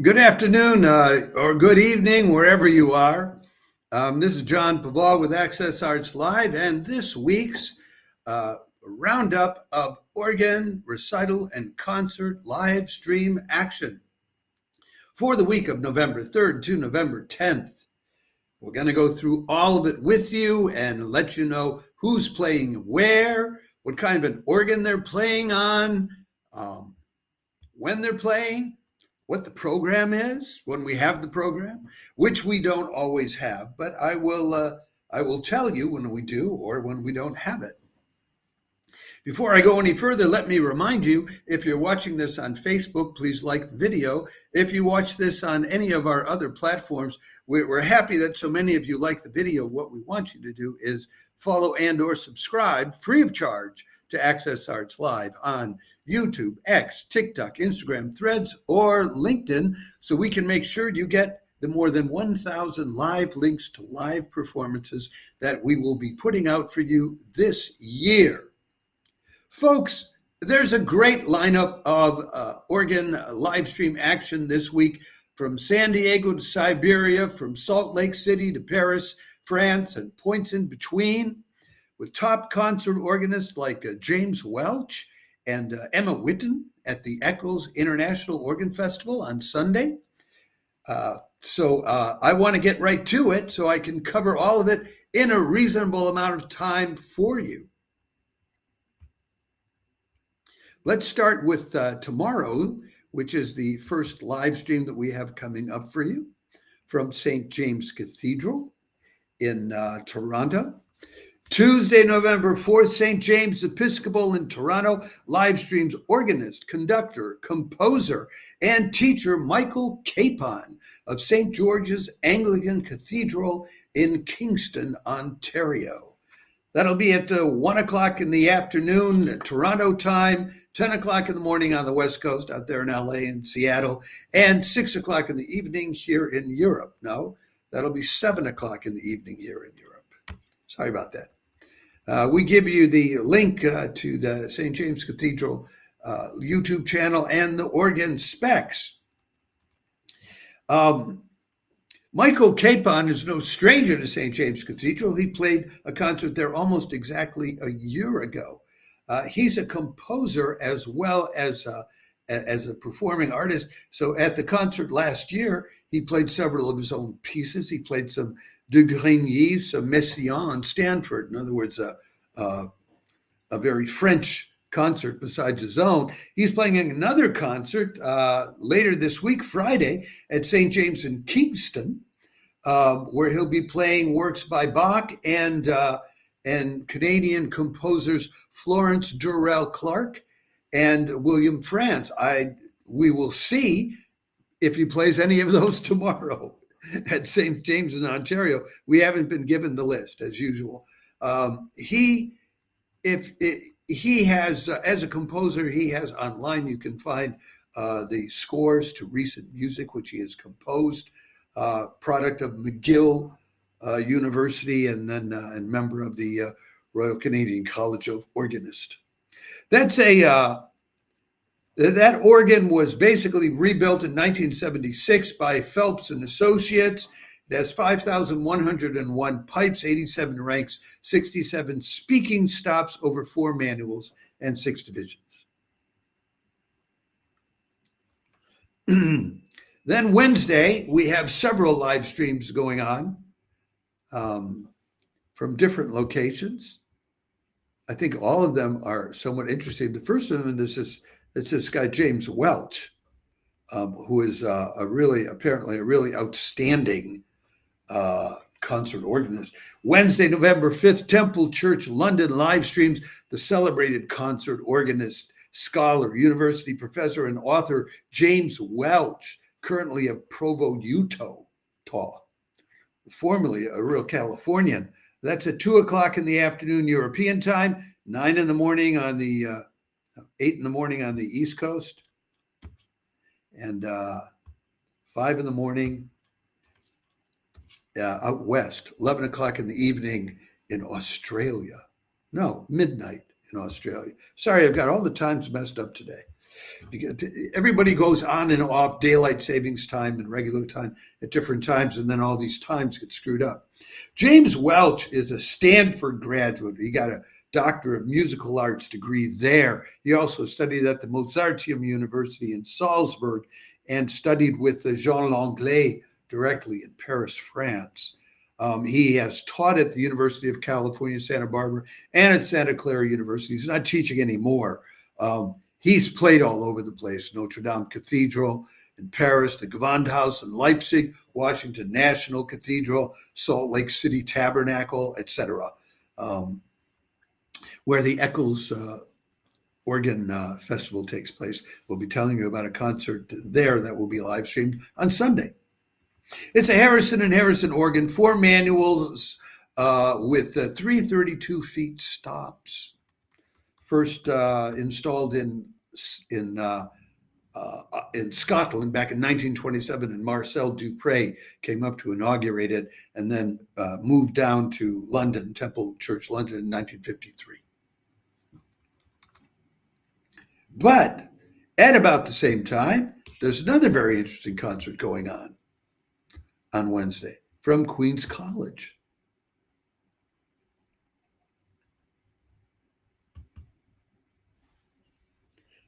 Good afternoon or good evening, wherever you are. This is John Paval with Access Arts Live, and this week's roundup of organ, recital, and concert live stream action for the week of November 3rd to November 10th. We're going to go through all of it with you and let you know who's playing where, what kind of an organ they're playing on, when they're playing, what the program is when we have the program, which we don't always have, but I will tell you when we do or when we don't have it. Before I go any further, let me remind you, if you're watching this on Facebook, please like the video. If you watch this on any of our other platforms, we're happy that so many of you like the video. What we want you to do is follow and or subscribe free of charge to Access Arts Live on YouTube, X, TikTok, Instagram, Threads, or LinkedIn, so we can make sure you get the more than 1,000 live links to live performances that we will be putting out for you this year. Folks, there's a great lineup of organ live stream action this week, from San Diego to Siberia, from Salt Lake City to Paris, France, and points in between, with top concert organists like James Welch and Emma Whitten at the Echoes International Organ Festival on Sunday. So I want to get right to it so I can cover all of it in a reasonable amount of time for you. Let's start with tomorrow, which is the first live stream that we have coming up for you from St. James Cathedral in Toronto. Tuesday, November 4th, St. James Episcopal in Toronto live streams organist, conductor, composer, and teacher Michael Capon of St. George's Anglican Cathedral in Kingston, Ontario. That'll be at 1 o'clock in the afternoon, Toronto time, 10 o'clock in the morning on the West Coast out there in LA and Seattle, and 6 o'clock in the evening here in Europe. No, that'll be 7 o'clock in the evening here in Europe. Sorry about that. We give you the link to the St. James Cathedral YouTube channel and the organ specs. Michael Capon is no stranger to St. James Cathedral. He played a concert there almost exactly a year ago. He's a composer as well as a performing artist. So at the concert last year, he played several of his own pieces. He played some de Grigny, some Messiaen and Stanford. In other words, a very French concert besides his own. He's playing another concert later this week, Friday, at St. James in Kingston, where he'll be playing works by Bach and Canadian composers Florence Durrell Clark and William Franz. We will see if he plays any of those tomorrow at St. James in Ontario. We haven't been given the list as usual. He has, as a composer, he has online, you can find the scores to recent music, which he has composed, product of McGill University, and then and member of the Royal Canadian College of Organists. That organ was basically rebuilt in 1976 by Phelps and Associates. It has 5,101 pipes, 87 ranks, 67 speaking stops, over 4 manuals, and 6 divisions. Then Wednesday, we have several live streams going on from different locations. I think all of them are somewhat interesting. The first one is this guy, James Welch, who is apparently a really outstanding concert organist. Wednesday, November 5th, Temple Church London live streams the celebrated concert organist, scholar, university professor, and author James Welch, currently of Provo, Utah, formerly a real Californian. That's at 2 o'clock in the afternoon European time, 9 in the morning on the 8 in the morning on the East Coast, and 5 in the morning out west, 11 o'clock in the evening in Australia. No, midnight in Australia. Sorry, I've got all the times messed up today. Everybody goes on and off daylight savings time and regular time at different times, and then all these times get screwed up. James Welch is a Stanford graduate. He got a Doctor of Musical Arts degree there. He also studied at the Mozarteum University in Salzburg and studied with Jean Langlais directly in Paris, France. He has taught at the University of California, Santa Barbara, and at Santa Clara University. He's not teaching anymore. He's played all over the place: Notre Dame Cathedral in Paris, the Gewandhaus in Leipzig, Washington National Cathedral, Salt Lake City Tabernacle, etc., where the Eccles Organ Festival takes place. We'll be telling you about a concert there that will be live streamed on Sunday. It's a Harrison and Harrison organ, 4 manuals with 332 feet stops. First installed in Scotland back in 1927, and Marcel Dupré came up to inaugurate it, and then moved down to London, Temple Church, London, in 1953. But at about the same time, there's another very interesting concert going on Wednesday from Queen's College.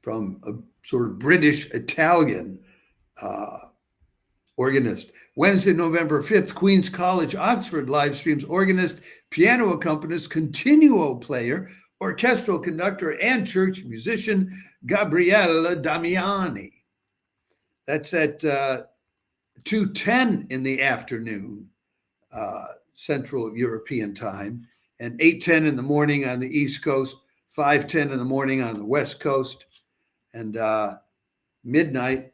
From a sort of British-Italian organist. Wednesday, November 5th, Queen's College, Oxford live streams organist, piano accompanist, continuo player, orchestral conductor, and church musician Gabriel Damiani. That's at 2:10 in the afternoon, Central European time, and 8:10 in the morning on the East Coast, 5:10 in the morning on the West Coast, and midnight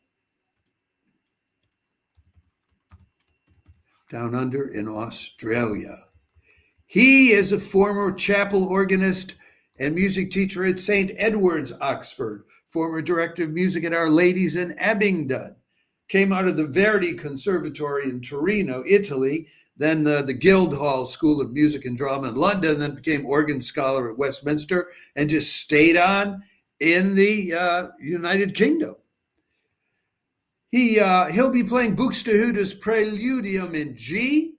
down under in Australia. He is a former chapel organist and music teacher at St. Edward's, Oxford, former director of music at Our Ladies in Abingdon. Came out of the Verdi Conservatory in Torino, Italy, then the Guildhall School of Music and Drama in London, then became organ scholar at Westminster, and just stayed on in the United Kingdom. He'll be playing Buxtehude's Preludium in G,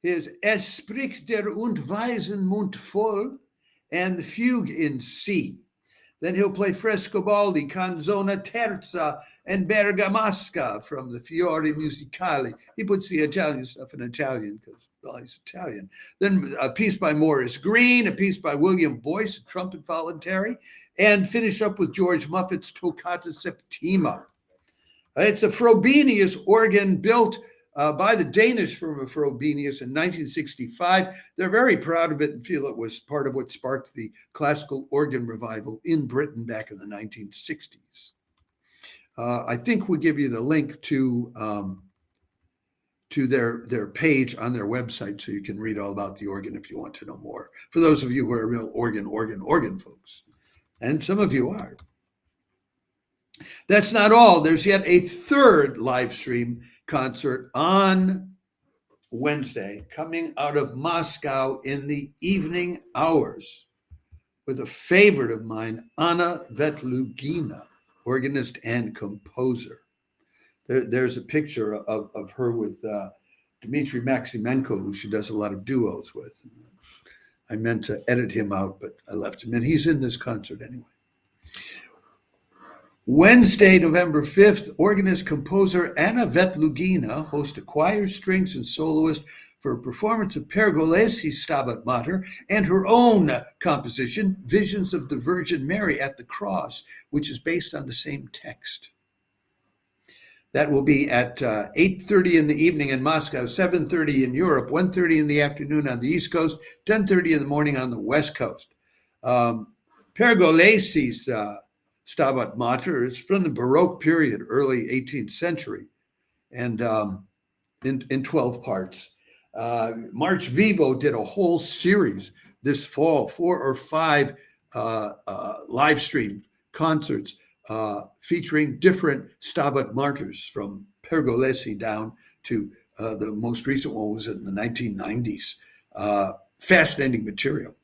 his Es spricht der Unweisen Mund voll, and the Fugue in C. Then he'll play Frescobaldi, Canzone Terza, and Bergamasca from the Fiori Musicali. He puts the Italian stuff in Italian because, well, he's Italian. Then a piece by Morris Green, a piece by William Boyce, a trumpet voluntary, and finish up with George Moffat's Toccata Septima. It's a Frobenius organ built by the Danish firm of Frobenius in 1965. They're very proud of it and feel it was part of what sparked the classical organ revival in Britain back in the 1960s. I think we'll give you the link to their page on their website so you can read all about the organ if you want to know more. For those of you who are real organ folks, and some of you are. That's not all. There's yet a third live stream concert on Wednesday coming out of Moscow in the evening hours with a favorite of mine, Anna Vetlugina, organist and composer. There's a picture of her with Dmitry Maximenko, who she does a lot of duos with. I meant to edit him out, but I left him in. He's in this concert anyway. Wednesday, November 5th, organist composer Anna Vetlugina hosts a choir, strings, and soloist for a performance of Pergolesi's Stabat Mater and her own composition, Visions of the Virgin Mary at the Cross, which is based on the same text. That will be at 8:30 in the evening in Moscow, 7:30 in Europe, 1:30 in the afternoon on the East Coast, 10:30 in the morning on the West Coast. Pergolesi's Stabat Mater is from the Baroque period, early 18th century, and in 12 parts. March Vivo did a whole series this fall, 4 or 5 live stream concerts featuring different Stabat Maters from Pergolesi down to the most recent one was in the 1990s. Fascinating material.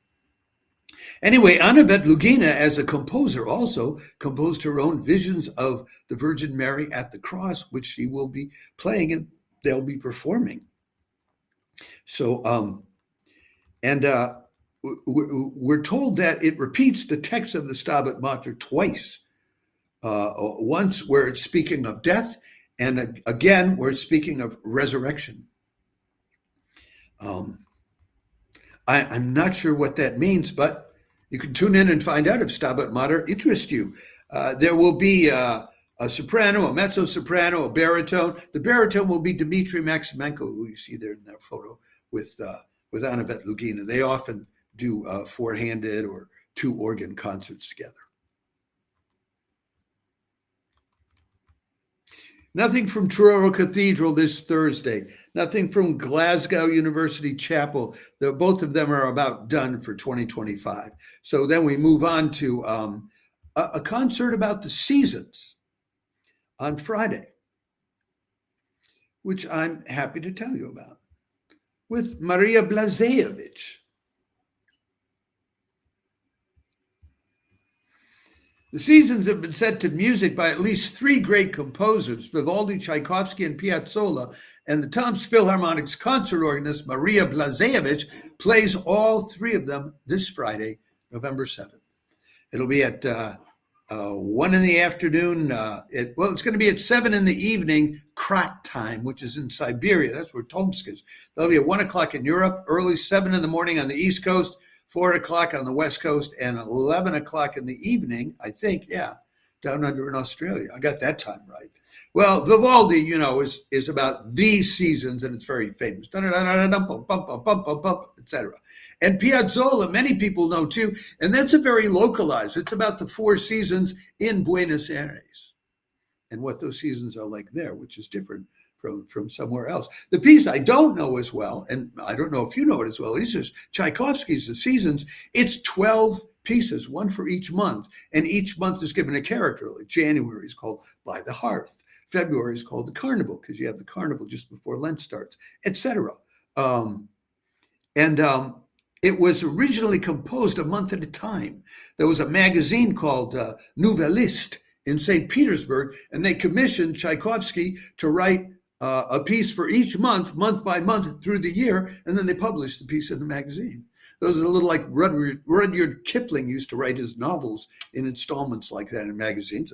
Anyway, Anna Vetlugina, as a composer, also composed her own visions of the Virgin Mary at the cross, which she will be playing and they'll be performing. So, and we're told that it repeats the text of the Stabat Mater twice. Once where it's speaking of death, and again where it's speaking of resurrection. I'm not sure what that means, but you can tune in and find out if Stabat Mater interests you. There will be a soprano, a mezzo-soprano, a baritone. The baritone will be Dmitry Maximenko, who you see there in that photo with Anna Vetlugina. They often do four-handed or two organ concerts together. Nothing from Truro Cathedral this Thursday. Nothing from Glasgow University Chapel. Both of them are about done for 2025. So then we move on to a concert about the seasons on Friday, which I'm happy to tell you about, with Maria Blazhevich. The seasons have been set to music by at least three great composers, Vivaldi, Tchaikovsky, and Piazzolla, and the Tomsk Philharmonic's concert organist, Maria Blazhevich, plays all three of them this Friday, November 7th. It'll be at 1 in the afternoon. It's going to be at 7 in the evening, KRAT time, which is in Siberia. That's where Tomsk is. That'll be at 1 o'clock in Europe, early 7 in the morning on the East Coast, 4 o'clock on the West Coast, and 11 o'clock in the evening, I think, down under in Australia. I got that time right. Well, Vivaldi, is about these seasons, and it's very famous, etc. And Piazzolla, many people know too, and that's a very localized. It's about the four seasons in Buenos Aires and what those seasons are like there, which is different from somewhere else. The piece I don't know as well, and I don't know if you know it as well, is just Tchaikovsky's The Seasons. It's 12 pieces, one for each month, and each month is given a character. Like January is called By the Hearth. February is called the Carnival, because you have the Carnival just before Lent starts, etc. It was originally composed a month at a time. There was a magazine called LIVEstream in St. Petersburg, and they commissioned Tchaikovsky to write a piece for each month by month through the year, and then they published the piece in the magazine. Those are a little like Rudyard Kipling used to write his novels in installments like that in magazines.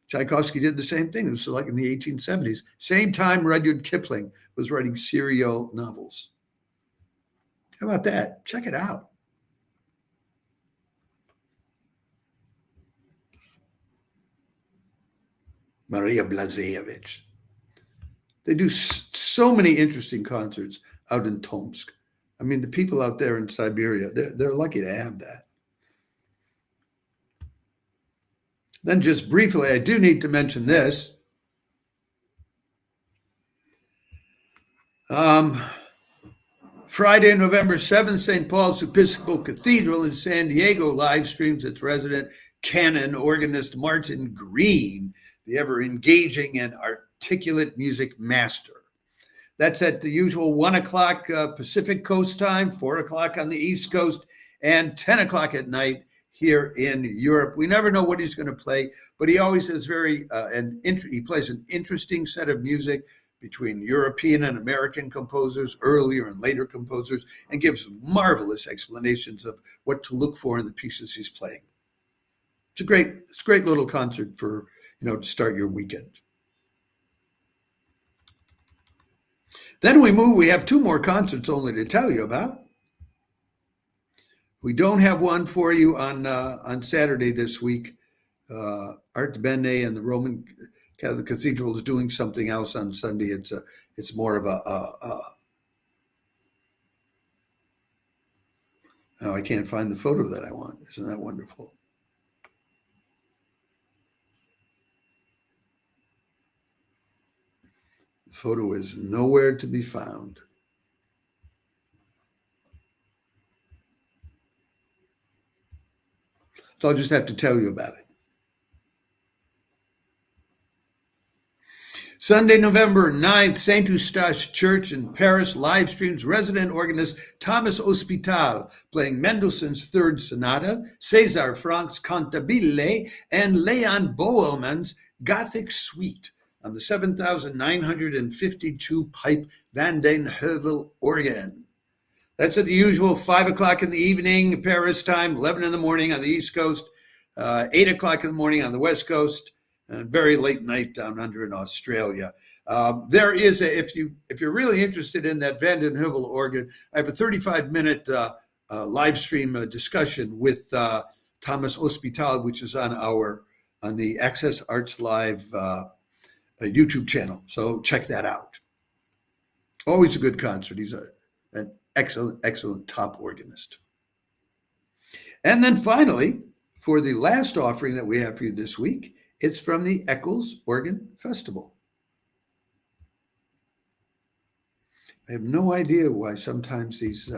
Tchaikovsky did the same thing. It was like in the 1870s. Same time Rudyard Kipling was writing serial novels. How about that? Check it out. Maria Blazhevich. They do so many interesting concerts out in Tomsk. I mean, the people out there in Siberia, they're lucky to have that. Then just briefly, I do need to mention this. Friday, November 7th, St. Paul's Episcopal Cathedral in San Diego live streams its resident Canon organist Martin Green, the ever engaging and articulate music master. That's at the usual 1 o'clock Pacific Coast time, 4 o'clock on the East Coast, and 10 o'clock at night here in Europe. We never know what he's going to play, but he always has he plays an interesting set of music between European and American composers, earlier and later composers, and gives marvelous explanations of what to look for in the pieces he's playing. It's a great little concert for, to start your weekend. Then we have two more concerts only to tell you about. We don't have one for you on Saturday this week. Art Bene and the Roman Catholic Cathedral is doing something else on Sunday. It's more of I can't find the photo that I want. Isn't that wonderful? The photo is nowhere to be found. So I'll just have to tell you about it. Sunday, November 9th, St. Eustache Church in Paris live streams resident organist Thomas Ospital playing Mendelssohn's Third Sonata, César Franck's Cantabile, and Leon Boelman's Gothic Suite on the 7,952 pipe Van den Heuvel organ. That's at the usual 5 o'clock in the evening, Paris time, 11 in the morning on the East Coast, 8 o'clock in the morning on the West Coast, and very late night down under in Australia. There is if you're really interested in that Van den Heuvel organ, I have a 35-minute live stream discussion with Thomas Ospital, which is on the Access Arts Live YouTube channel. So check that out. Always a good concert. He's an excellent top organist. And then finally, for the last offering that we have for you this week, it's from the Eccles Organ Festival. I have no idea why sometimes these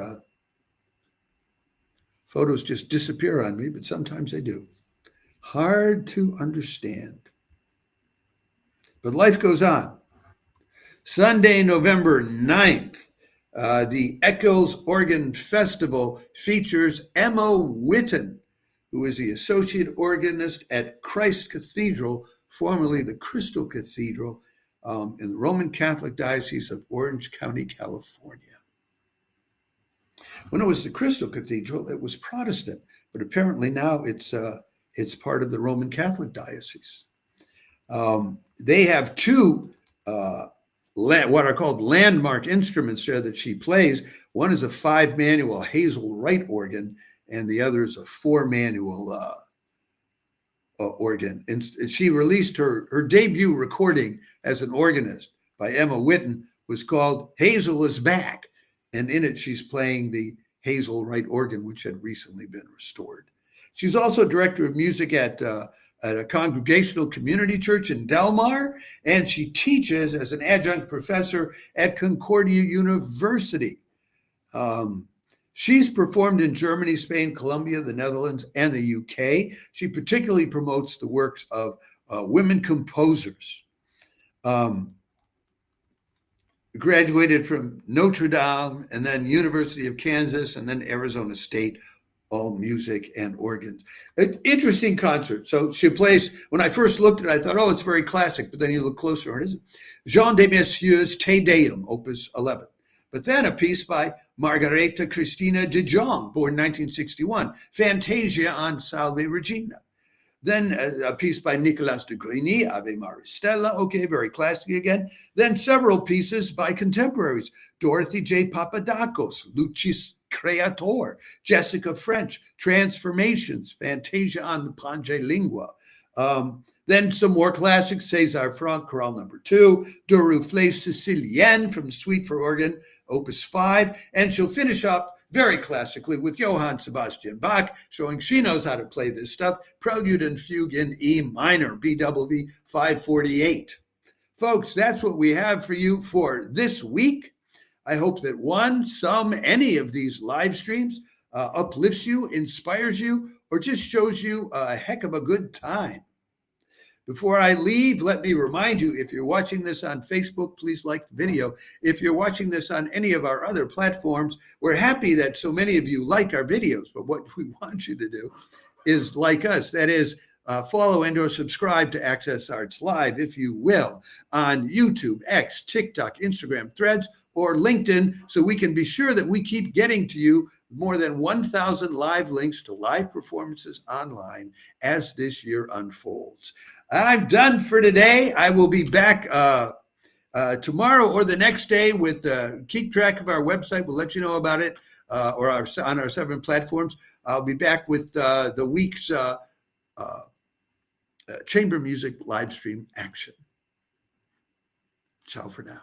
photos just disappear on me, but sometimes they do. Hard to understand. But life goes on. Sunday, November 9th, the Eccles Organ Festival features Emma Witten, who is the associate organist at Christ Cathedral, formerly the Crystal Cathedral, in the Roman Catholic Diocese of Orange County, California. When it was the Crystal Cathedral, it was Protestant, but apparently now it's part of the Roman Catholic Diocese. They have two what are called landmark instruments there that she plays. One is a 5-manual Hazel Wright organ, and the other is a 4-manual organ. And she released her debut recording as an organist by Emma Witten was called Hazel is Back. And in it, she's playing the Hazel Wright organ, which had recently been restored. She's also director of music at a congregational community church in Delmar, and she teaches as an adjunct professor at Concordia University. She's performed in Germany, Spain, Colombia, the Netherlands, and the UK. She particularly promotes the works of women composers. Graduated from Notre Dame and then University of Kansas and then Arizona State, all music and organs. An interesting concert. So she plays, when I first looked at it, I thought, oh, it's very classic, but then you look closer and it isn't. Jean de Massieu's Te Deum, Opus 11. But then a piece by Margareta Cristina de Jong, born 1961, Fantasia on Salve Regina. Then a piece by Nicolas de Grigny, Ave Maristella, okay, very classic again. Then several pieces by contemporaries, Dorothy J. Papadakos, Lucis Creator, Jessica French, Transformations, Fantasia on the Pange Lingua. Then some more classics, César Franck, Chorale number 2, De Roufflet Sicilienne from Suite for Organ, Opus 5, and she'll finish up very classically with Johann Sebastian Bach, showing she knows how to play this stuff, Prelude and Fugue in E minor, BWV 548. Folks, that's what we have for you for this week. I hope that any of these live streams uplifts you, inspires you, or just shows you a heck of a good time. Before I leave, let me remind you, if you're watching this on Facebook, please like the video. If you're watching this on any of our other platforms, we're happy that so many of you like our videos, but what we want you to do is like us. That is, follow and or subscribe to Access Arts Live, if you will, on YouTube, X, TikTok, Instagram, Threads, or LinkedIn, so we can be sure that we keep getting to you more than 1,000 live links to live performances online as this year unfolds. I'm done for today. I will be back tomorrow or the next day with keep track of our website. We'll let you know about it or on our 7 platforms. I'll be back with the week's chamber music live stream action. Ciao for now.